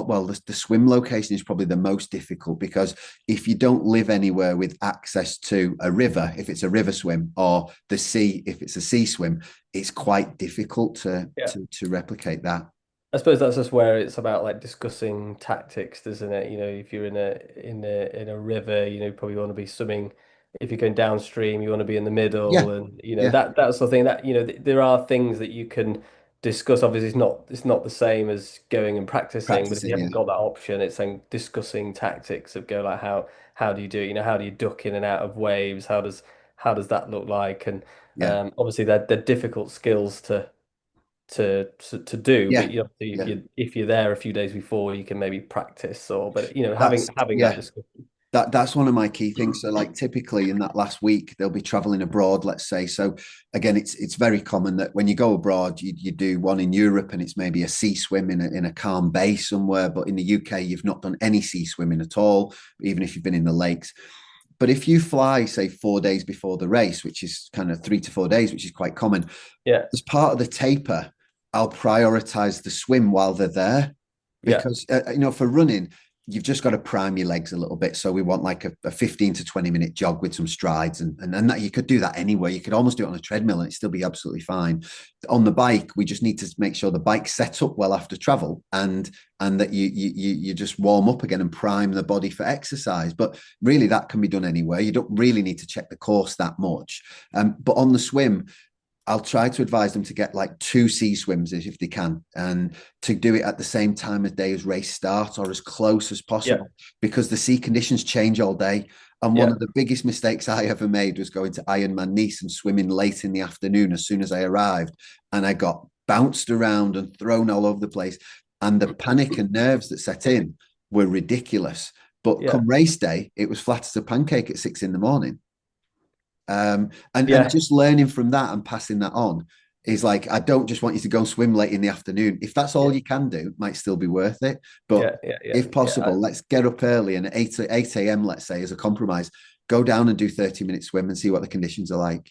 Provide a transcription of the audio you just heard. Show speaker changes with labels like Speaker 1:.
Speaker 1: well, the swim location is probably the most difficult, because if you don't live anywhere with access to a river, if it's a river swim, or the sea, if it's a sea swim, it's quite difficult to
Speaker 2: Yeah.
Speaker 1: replicate that.
Speaker 2: I suppose that's just where it's about like discussing tactics, doesn't it? You know, if you're in a river, you probably want to be swimming. If you're going downstream, you want to be in the
Speaker 1: Yeah,
Speaker 2: middle, and
Speaker 1: yeah,
Speaker 2: that sort of thing. That there are things that you can discuss. Obviously, it's not the same as going and practicing, but if you
Speaker 1: practicing.
Speaker 2: haven't
Speaker 1: Yeah,
Speaker 2: got that option, it's saying discussing tactics of go like how do you do it? How do you duck in and out of waves? How does that look like? And
Speaker 1: yeah,
Speaker 2: obviously, they're difficult skills to do,
Speaker 1: yeah,
Speaker 2: but if
Speaker 1: yeah.
Speaker 2: you're there a few days before, you can maybe practice or but having
Speaker 1: That's
Speaker 2: having that
Speaker 1: yeah.
Speaker 2: discussion.
Speaker 1: That's one of my key things. So, like, typically in that last week, they'll be traveling abroad, let's say. So again, it's very common that when you go abroad, you do one in Europe, and it's maybe a sea swim in a calm bay somewhere. But in the UK, you've not done any sea swimming at all, even if you've been in the lakes. But if you fly, say, 4 days before the race, which is kind of 3 to 4 days, which is quite common,
Speaker 2: Yeah,
Speaker 1: as part of the taper, I'll prioritize the swim while they're there,
Speaker 2: yeah,
Speaker 1: because for running, you've just got to prime your legs a little bit. So we want like a 15 to 20 minute jog with some strides, and that you could do that anywhere. You could almost do it on a treadmill and it still be absolutely fine. On the bike, we just need to make sure the bike's set up well after travel, and that you just warm up again and prime the body for exercise. But really, that can be done anywhere. You don't really need to check the course that much. But on the swim, I'll try to advise them to get like two sea swims if they can, and to do it at the same time of day as race start, or as close as
Speaker 2: yeah,
Speaker 1: possible, because the sea conditions change all day. And one
Speaker 2: yeah,
Speaker 1: of the biggest mistakes I ever made was going to Ironman Nice and swimming late in the afternoon as soon as I arrived. And I got bounced around and thrown all over the place. And the panic and nerves that set in were ridiculous. But
Speaker 2: yeah,
Speaker 1: come race day, it was flat as a pancake at 6 in the morning. And
Speaker 2: yeah,
Speaker 1: just learning from that and passing that on is like, I don't just want you to go and swim late in the afternoon. If that's all
Speaker 2: yeah,
Speaker 1: you can do, it might still be worth it. But
Speaker 2: yeah, yeah, yeah,
Speaker 1: if
Speaker 2: yeah.
Speaker 1: possible, let's get up early, and at 8 a.m., let's say, as a compromise, go down and do 30-minute swim and see what the conditions are like.